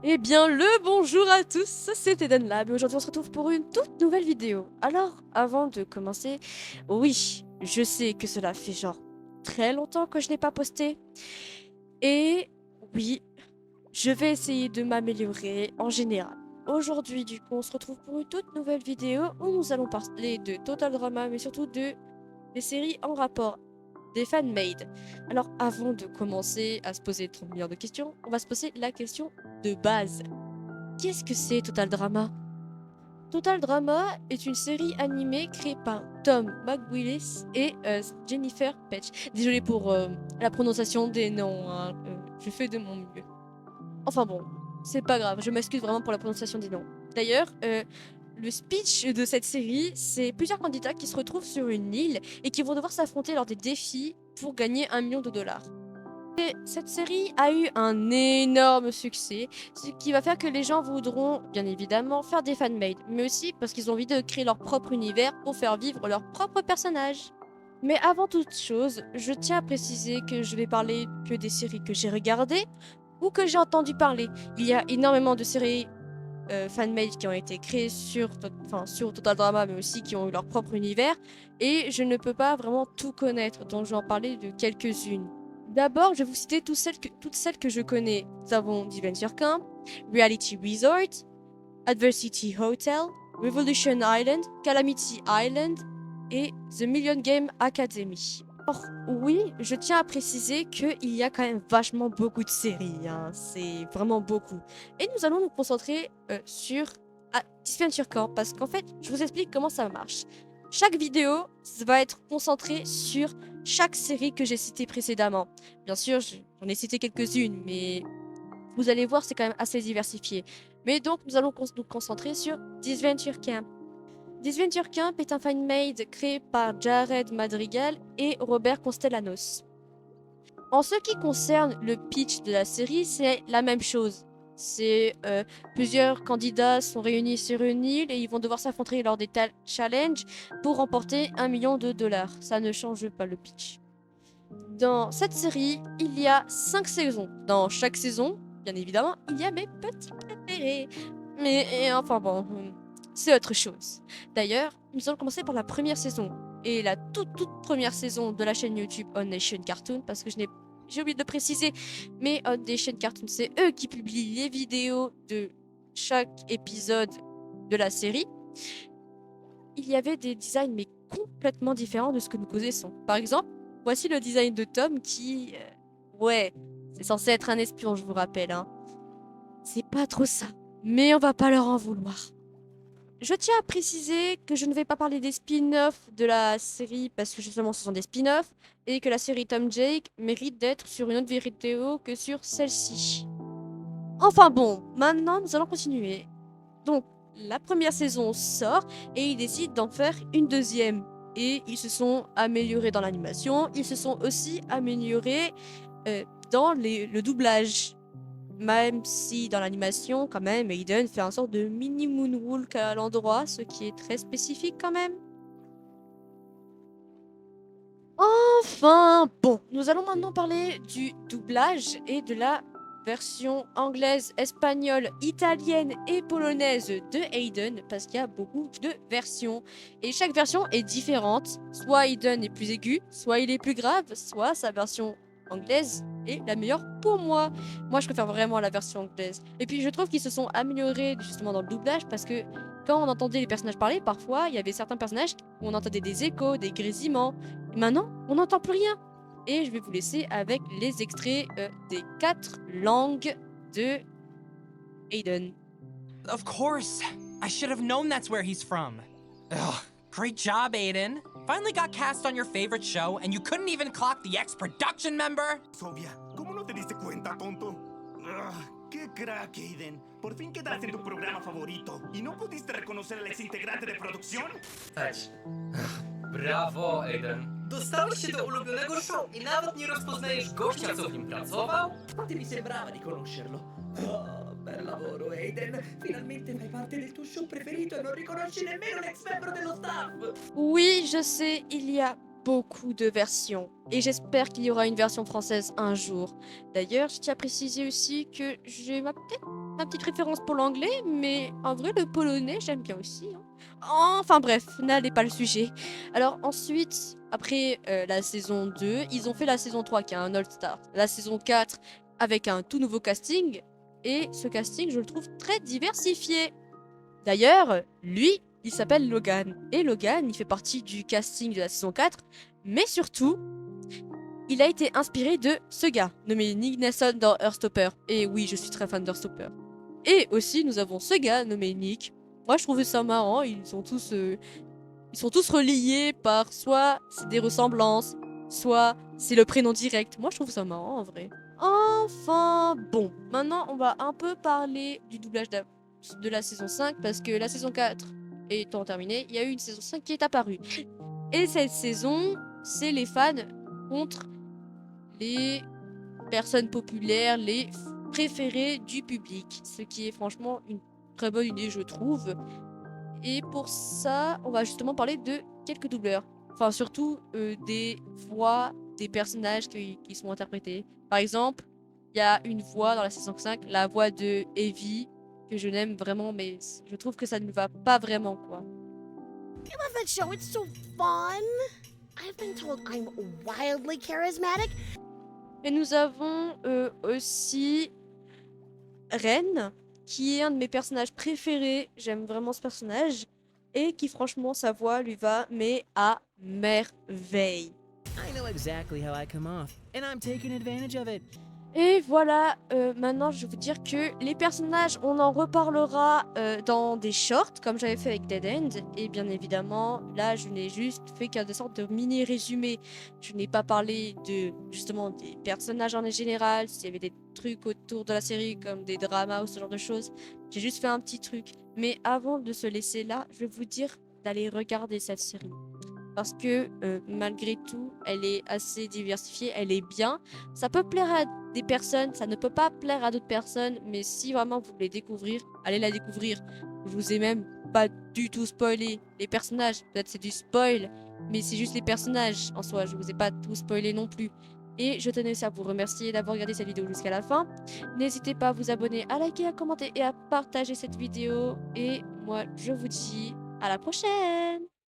Eh bien, le bonjour à tous, c'est Eden Lab et aujourd'hui on se retrouve pour une toute nouvelle vidéo. Alors, avant de commencer, oui, je sais que cela fait genre très longtemps que je n'ai pas posté. Et oui, je vais essayer de m'améliorer en général. Aujourd'hui, du coup, on se retrouve pour une toute nouvelle vidéo où nous allons parler de Total Drama, mais surtout des séries en rapport, des fan-made. Alors, avant de commencer à se poser 30 millions de questions, on va se poser la question de base. Qu'est-ce que c'est Total Drama? Total Drama est une série animée créée par Tom McWillis et Jennifer Page. Désolée pour la prononciation des noms, hein, je fais de mon mieux. Enfin bon, c'est pas grave, je m'excuse vraiment pour la prononciation des noms. D'ailleurs, le speech de cette série, c'est plusieurs candidats qui se retrouvent sur une île et qui vont devoir s'affronter lors des défis pour gagner 1 million de dollars. Et cette série a eu un énorme succès, ce qui va faire que les gens voudront, bien évidemment, faire des fanmade, mais aussi parce qu'ils ont envie de créer leur propre univers pour faire vivre leurs propres personnages. Mais avant toute chose, je tiens à préciser que je vais parler que des séries que j'ai regardées ou que j'ai entendu parler. Il y a énormément de séries fanmade qui ont été créées sur Total Drama, mais aussi qui ont eu leur propre univers, et je ne peux pas vraiment tout connaître, donc je vais en parler de quelques-unes. D'abord, je vais vous citer toutes celles que je connais. Nous avons Adventure Camp, Reality Resort, Adversity Hotel, Revolution Island, Calamity Island et The Million Game Academy. Or, oui, je tiens à préciser qu'il y a quand même vachement beaucoup de séries, hein. C'est vraiment beaucoup. Et nous allons nous concentrer sur Adventure Camp, parce qu'en fait, je vous explique comment ça marche. Chaque vidéo va être concentrée sur chaque série que j'ai citée précédemment. Bien sûr, j'en ai cité quelques-unes, mais vous allez voir, c'est quand même assez diversifié. Mais donc, nous allons nous concentrer sur Adventure Camp. Adventure Camp est un fan-made créé par Jared Madrigal et Robert Constellanos. En ce qui concerne le pitch de la série, c'est la même chose. C'est plusieurs candidats sont réunis sur une île et ils vont devoir s'affronter lors des challenges pour remporter 1 million de dollars. Ça ne change pas le pitch. Dans cette série, il y a 5 saisons. Dans chaque saison, bien évidemment, il y a mes petits préférés. Mais enfin bon, c'est autre chose. D'ailleurs, nous allons commencer par la première saison. Et la toute première saison de la chaîne YouTube On Nation Cartoon, parce que j'ai oublié de le préciser, mais On Nation Cartoon, c'est eux qui publient les vidéos de chaque épisode de la série. Il y avait des designs mais complètement différents de ce que nous connaissons. Par exemple, voici le design de Tom qui... ouais, c'est censé être un espion, je vous rappelle, hein. C'est pas trop ça, mais on va pas leur en vouloir. Je tiens à préciser que je ne vais pas parler des spin-offs de la série parce que justement ce sont des spin-offs et que la série Tom Jake mérite d'être sur une autre vidéo que sur celle-ci. Enfin bon, maintenant nous allons continuer. Donc, la première saison sort et ils décident d'en faire une deuxième. Et ils se sont améliorés dans l'animation, ils se sont aussi améliorés dans le doublage. Même si dans l'animation, quand même, Aiden fait un sort de mini moonwalk à l'endroit, ce qui est très spécifique quand même. Enfin, bon, nous allons maintenant parler du doublage et de la version anglaise, espagnole, italienne et polonaise de Aiden, parce qu'il y a beaucoup de versions. Et chaque version est différente. Soit Aiden est plus aigu, soit il est plus grave, soit sa version anglaise est la meilleure pour moi. Moi, je préfère vraiment la version anglaise. Et puis, je trouve qu'ils se sont améliorés justement dans le doublage, parce que quand on entendait les personnages parler, parfois, il y avait certains personnages où on entendait des échos, des grésillements. Maintenant, on n'entend plus rien. Et je vais vous laisser avec les extraits des 4 langues de Aiden. Of course. I should have known that's where he's from. Ugh. Great job, Aiden. Finally got cast on your favorite show, and you couldn't even clock the ex-production member? Sofía, ¿cómo no te diste cuenta, tonto? ¡Qué crack, Aiden! Por fin quedaste en tu programa favorito. ¿Y no pudiste reconocer al ex integrante de producción? Eć. Brawo, Aiden. Dostałeś się do ulubionego show i nawet nie rozpoznajesz gościa, co w nim pracował? Infatti mi sembrava di conoscerlo. Oh, bel lavoro, Aiden. Finalmente fai parte del tuo show preferito e non riconosci nemmeno l'ex membro dello staff. Oui, je sais, il y a beaucoup de versions. Et j'espère qu'il y aura une version française un jour. D'ailleurs, je tiens à préciser aussi que j'ai peut-être ma petite préférence pour l'anglais, mais en vrai, le polonais, j'aime bien aussi, hein. Enfin bref, n'allez pas le sujet. Alors ensuite, après la saison 2, ils ont fait la saison 3 qui est un All-Star. La saison 4 avec un tout nouveau casting. Et ce casting, je le trouve très diversifié. D'ailleurs, lui, il s'appelle Logan. Et Logan, il fait partie du casting de la saison 4. Mais surtout, il a été inspiré de ce gars, nommé Nick Nelson dans Heartstopper. Et oui, je suis très fan d'Heartstopper. Et aussi, nous avons ce gars nommé Nick. Moi, je trouvais ça marrant. Ils sont tous reliés par soit c'est des ressemblances, soit c'est le prénom direct. Moi, je trouve ça marrant en vrai. Enfin, bon. Maintenant, on va un peu parler du doublage de la saison 5 parce que la saison 4 étant terminée, il y a eu une saison 5 qui est apparue. Et cette saison, c'est les fans contre les personnes populaires, les préférés du public. Ce qui est franchement une très bonne idée, je trouve. Et pour ça, on va justement parler de quelques doubleurs. Enfin, surtout des voix des personnages qui sont interprétés. Par exemple, il y a une voix dans la saison 5, la voix de Evie, que je n'aime vraiment, mais je trouve que ça ne va pas vraiment, quoi. I love that show. It's so fun. I've been told I'm wildly charismatic. Et nous avons aussi Ren, qui est un de mes personnages préférés. J'aime vraiment ce personnage. Et qui, franchement, sa voix lui va, mais à merveille. I know exactly how I come off, and I'm taking advantage of it. Et voilà, maintenant je vais vous dire que les personnages, on en reparlera dans des shorts, comme j'avais fait avec Dead End. Et bien évidemment, là je n'ai juste fait qu'un des sortes de mini-résumés. Je n'ai pas parlé de, justement, des personnages en général, s'il y avait des trucs autour de la série, comme des dramas ou ce genre de choses. J'ai juste fait un petit truc. Mais avant de se laisser là, je vais vous dire d'aller regarder cette série. Parce que malgré tout, elle est assez diversifiée, elle est bien. Ça peut plaire à des personnes, ça ne peut pas plaire à d'autres personnes, mais si vraiment vous voulez découvrir, allez la découvrir. Je vous ai même pas du tout spoilé les personnages, peut-être c'est du spoil, mais c'est juste les personnages en soi, je vous ai pas tout spoilé non plus. Et je tenais aussi à vous remercier d'avoir regardé cette vidéo jusqu'à la fin. N'hésitez pas à vous abonner, à liker, à commenter et à partager cette vidéo. Et moi, je vous dis à la prochaine!